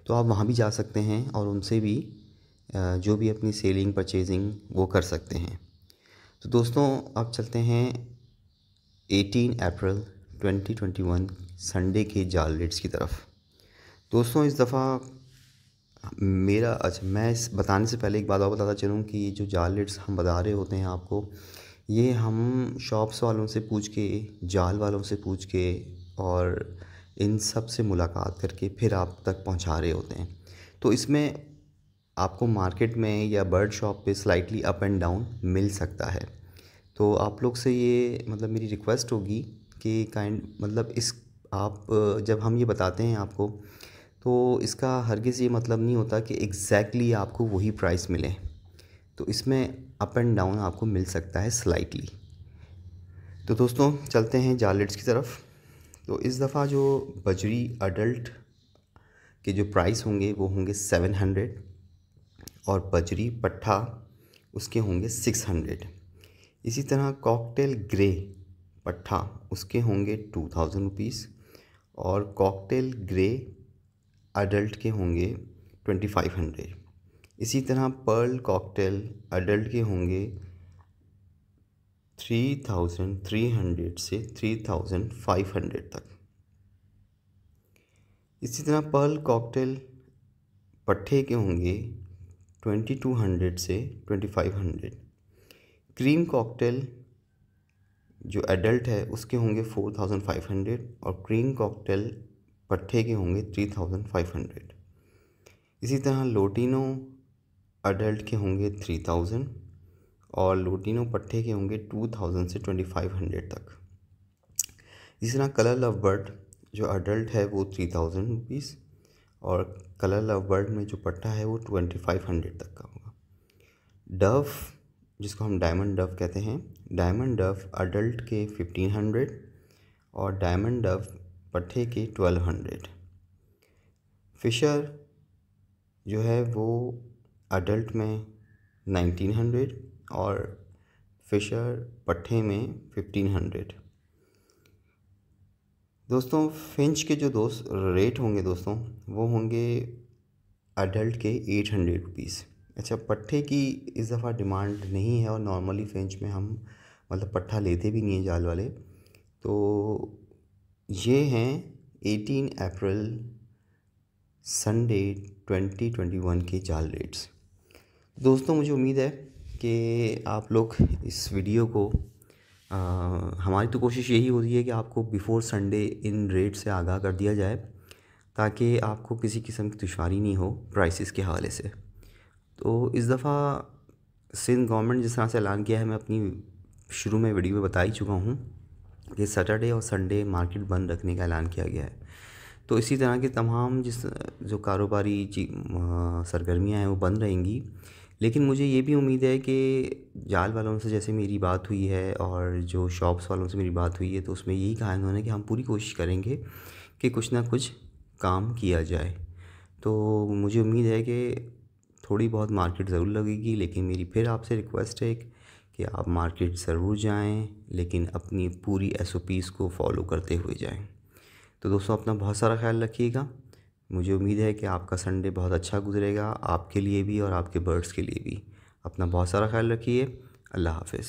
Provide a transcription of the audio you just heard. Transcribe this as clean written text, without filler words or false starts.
तो आप वहाँ भी जा सकते हैं और उनसे भी जो भी अपनी सेलिंग परचेजिंग वो कर सकते हैं। तो दोस्तों अब चलते हैं 18 अप्रैल 2021 संडे के जाल रेट्स की तरफ। दोस्तों इस दफ़ा मैं इस बताने से पहले एक बात और बताता चलूँ कि ये जो जाल रेट्स हम बता रहे होते हैं आपको, ये हम शॉप्स वालों से पूछ के, जाल वालों से पूछ के और इन सब से मुलाकात करके फिर आप तक पहुंचा रहे होते हैं। तो इसमें आपको मार्केट में या बर्ड शॉप पे स्लाइटली अप एंड डाउन मिल सकता है। तो आप लोग से ये मतलब मेरी रिक्वेस्ट होगी कि आप जब हम ये बताते हैं आपको, तो इसका हरगिज़ ये मतलब नहीं होता कि एग्जैक्टली आपको वही प्राइस मिले। तो इसमें अप एंड डाउन आपको मिल सकता है स्लाइटली। तो दोस्तों चलते हैं जाल रेट्स की तरफ। तो इस दफ़ा जो बजरी अडल्ट के जो प्राइस होंगे वो होंगे 700 और बजरी पट्ठा उसके होंगे 600। इसी तरह कॉकटेल ग्रे पट्ठा उसके होंगे 2000 रुपीज़ और कॉकटेल ग्रे अडल्ट के होंगे 2500। इसी तरह पर्ल कॉकटेल अडल्ट के होंगे 3300 से 3500 तक। इसी तरह पर्ल कॉकटेल पट्ठे के होंगे 2200 से 2500। क्रीम कॉकटेल जो एडल्ट है उसके होंगे 4500 और क्रीम कॉकटेल पट्ठे के होंगे 3500। इसी तरह लोटिनो अडल्ट के होंगे 3000 और लोटिनो पट्ठे के होंगे 2000 से 2500 तक। इसी तरह कलर लव बर्ड जो अडल्ट है वो 3000 रुपीज़ और कलर लव बर्ड में जो पट्टा है वो 2500 तक का होगा। डव जिसको हम डायमंड डव कहते हैं, डायमंड डव अडल्ट के 1500 और डायमंड डव पट्ठे के 1200। फिशर जो है वो अडल्ट में 1900 और फिशर पट्ठे में 1500। दोस्तों फिंच के जो रेट होंगे दोस्तों वो होंगे अडल्ट के 800 रुपीज़। अच्छा, पट्ठे की इस दफ़ा डिमांड नहीं है और नॉर्मली फिंच में हम मतलब पट्ठा लेते भी नहीं हैं जाल वाले। तो ये हैं 18 अप्रैल संडे 2021 के जाल रेट्स। दोस्तों मुझे उम्मीद है कि आप लोग इस वीडियो को हमारी तो कोशिश यही होती है कि आपको बिफ़ोर संडे इन रेट से आगाह कर दिया जाए ताकि आपको किसी किस्म की दुश्वारी नहीं हो प्राइसेस के हवाले से। तो इस दफ़ा सिंध गवर्नमेंट जिस तरह से ऐलान किया है, मैं अपनी शुरू में वीडियो में बता ही चुका हूँ कि सैटरडे और संडे मार्केट बंद रखने का ऐलान किया गया है। तो इसी तरह के तमाम जो कारोबारी सरगर्मियाँ हैं वो बंद रहेंगी। लेकिन मुझे ये भी उम्मीद है कि जाल वालों से जैसे मेरी बात हुई है और जो शॉप्स वालों से मेरी बात हुई है, तो उसमें यही कहा इन्होंने कि हम पूरी कोशिश करेंगे कि कुछ ना कुछ काम किया जाए। तो मुझे उम्मीद है कि थोड़ी बहुत मार्केट ज़रूर लगेगी, लेकिन मेरी फिर आपसे रिक्वेस्ट है कि आप मार्केट ज़रूर जाएं, लेकिन अपनी पूरी SOPs को फॉलो करते हुए जाएं। तो दोस्तों अपना बहुत सारा ख्याल रखिएगा। मुझे उम्मीद है कि आपका संडे बहुत अच्छा गुजरेगा, आपके लिए भी और आपके बर्ड्स के लिए भी। अपना बहुत सारा ख्याल रखिए। अल्लाह हाफ़िज़।